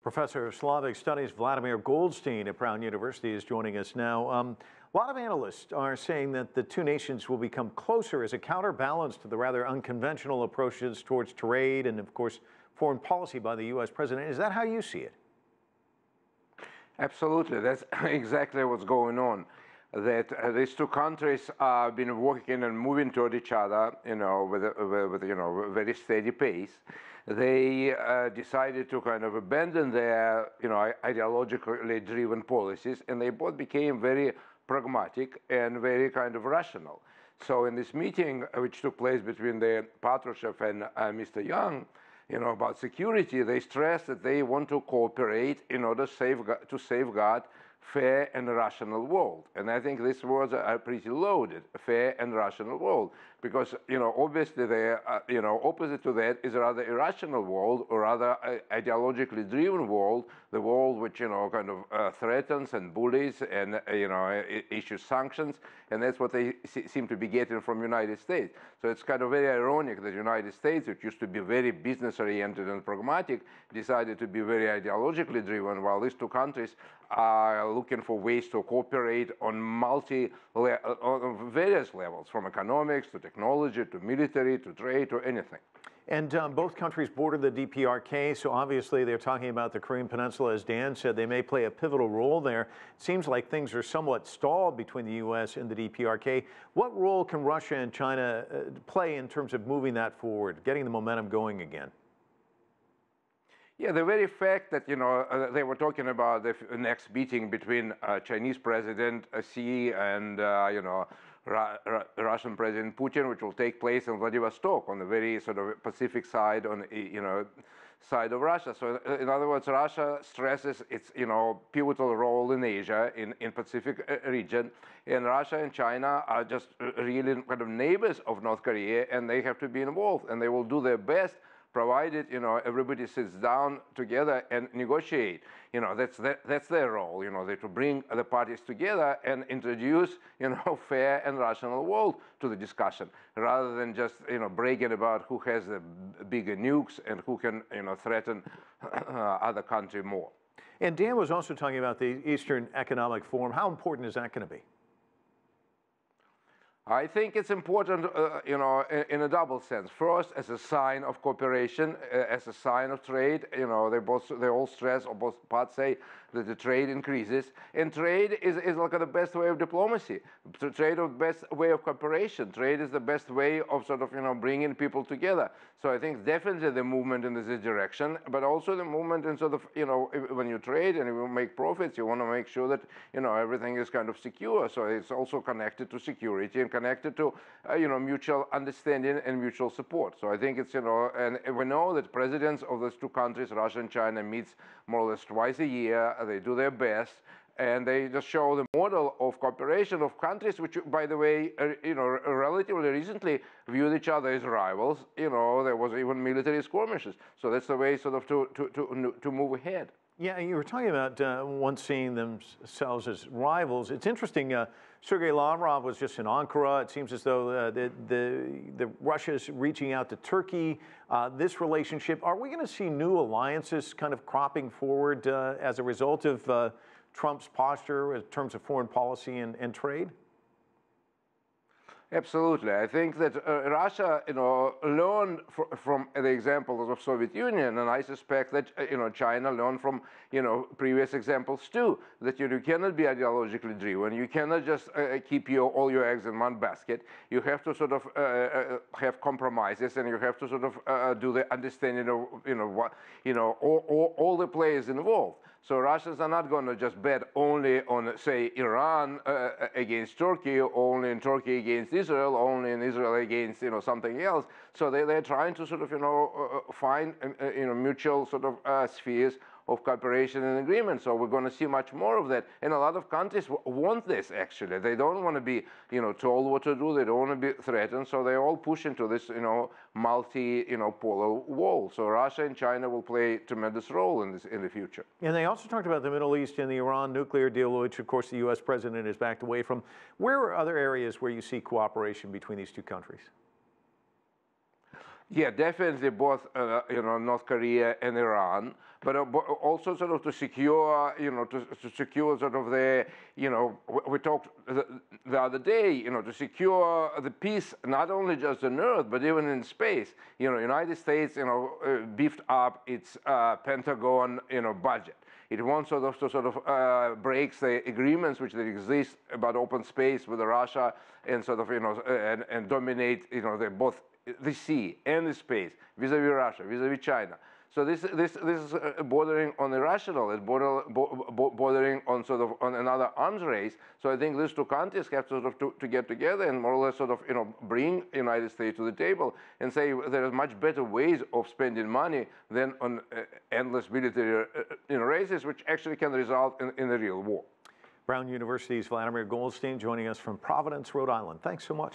Professor of Slavic Studies Vladimir Golstein at Brown University is joining us now. A lot of analysts are saying that the two nations will become closer as a counterbalance to the rather unconventional approaches towards trade and, of course, foreign policy by the U.S. president. Is that how you see it? Absolutely. That's exactly what's going on. That these two countries have been working and moving toward each other, with a very steady pace. They decided to kind of abandon their, ideologically driven policies, and they both became very pragmatic and very kind of rational. So in this meeting, which took place between the Patrushev and Mr. Yang, about security, they stressed that they want to cooperate in order to safeguard fair and rational world. And I think these words are pretty loaded, fair and rational world, because, obviously the, opposite to that is a rather irrational world, or rather ideologically driven world, the world which, kind of threatens and bullies and, issues sanctions, and that's what they seem to be getting from United States. So it's kind of very ironic that the United States, which used to be very business-oriented and pragmatic, decided to be very ideologically driven, while these two countries are looking for ways to cooperate on various levels, from economics to technology to military to trade to anything. And both countries border the DPRK, so obviously they're talking about the Korean Peninsula. As Dan said, they may play a pivotal role there. It seems like things are somewhat stalled between the U.S. and the DPRK. What role can Russia and China play in terms of moving that forward, getting the momentum going again? Yeah, the very fact that, they were talking about the next meeting between Chinese President Xi and, Russian President Putin, which will take place in Vladivostok on the very sort of Pacific side, on, side of Russia. So in other words, Russia stresses its, pivotal role in Asia, in Pacific region, and Russia and China are just really kind of neighbors of North Korea, and they have to be involved, and they will do their best, provided everybody sits down together and negotiate. That's their role. They to bring the parties together and introduce fair and rational world to the discussion, rather than just bragging about who has the bigger nukes and who can threaten other country more. And Dan was also talking about the Eastern Economic Forum. How important is that going to be? I think it's important, in a double sense. First, as a sign of cooperation, as a sign of trade. They all stress, or both parts say, that the trade increases, and trade is like the best way of diplomacy. Trade is the best way of cooperation. Trade is the best way of sort of bringing people together. So I think definitely the movement in this direction, but also the movement in sort of when you trade and you make profits, you want to make sure that everything is kind of secure. So it's also connected to security and connected to mutual understanding and mutual support. So I think it's and we know that presidents of those two countries, Russia and China, meets more or less twice a year. They do their best, and they just show the model of cooperation of countries which, by the way, relatively recently viewed each other as rivals. There was even military skirmishes. So that's the way sort of to move ahead. Yeah, you were talking about once seeing themselves as rivals. It's interesting. Sergei Lavrov was just in Ankara. It seems as though the Russia's reaching out to Turkey. This relationship, are we going to see new alliances kind of cropping forward as a result of Trump's posture in terms of foreign policy and trade? Absolutely. I think that Russia, learned from the examples of Soviet Union, and I suspect that, China learned from, previous examples too, that you cannot be ideologically driven. You cannot just keep all your eggs in one basket. You have to sort of have compromises, and you have to sort of do the understanding of, all the players involved. So Russians are not going to just bet only on, say, Iran against Turkey, only in Turkey against Israel, only in Israel against, something else. So they're trying to sort of, find, mutual sort of spheres of cooperation and agreement. So we're going to see much more of that. And a lot of countries want this, actually. They don't want to be, told what to do. They don't want to be threatened. So they all push into this, polar world. So Russia and China will play a tremendous role in this in the future. And they also talked about the Middle East and the Iran nuclear deal, which, of course, the U.S. president has backed away from. Where are other areas where you see cooperation between these two countries? Yeah, definitely both, North Korea and Iran, but also sort of to secure, to secure sort of we talked the other day, to secure the peace, not only just on Earth, but even in space. United States, beefed up its Pentagon, budget. It wants to breaks the agreements which exist about open space with Russia and and dominate, both the sea and the space vis-a-vis Russia, vis-a-vis China. So this is bordering on irrational. It's bordering on on another arms race. So I think these two countries have to get together and more or less bring the United States to the table and say there are much better ways of spending money than on endless military races, which actually can result in a real war. Brown University's Vladimir Golstein joining us from Providence, Rhode Island. Thanks so much.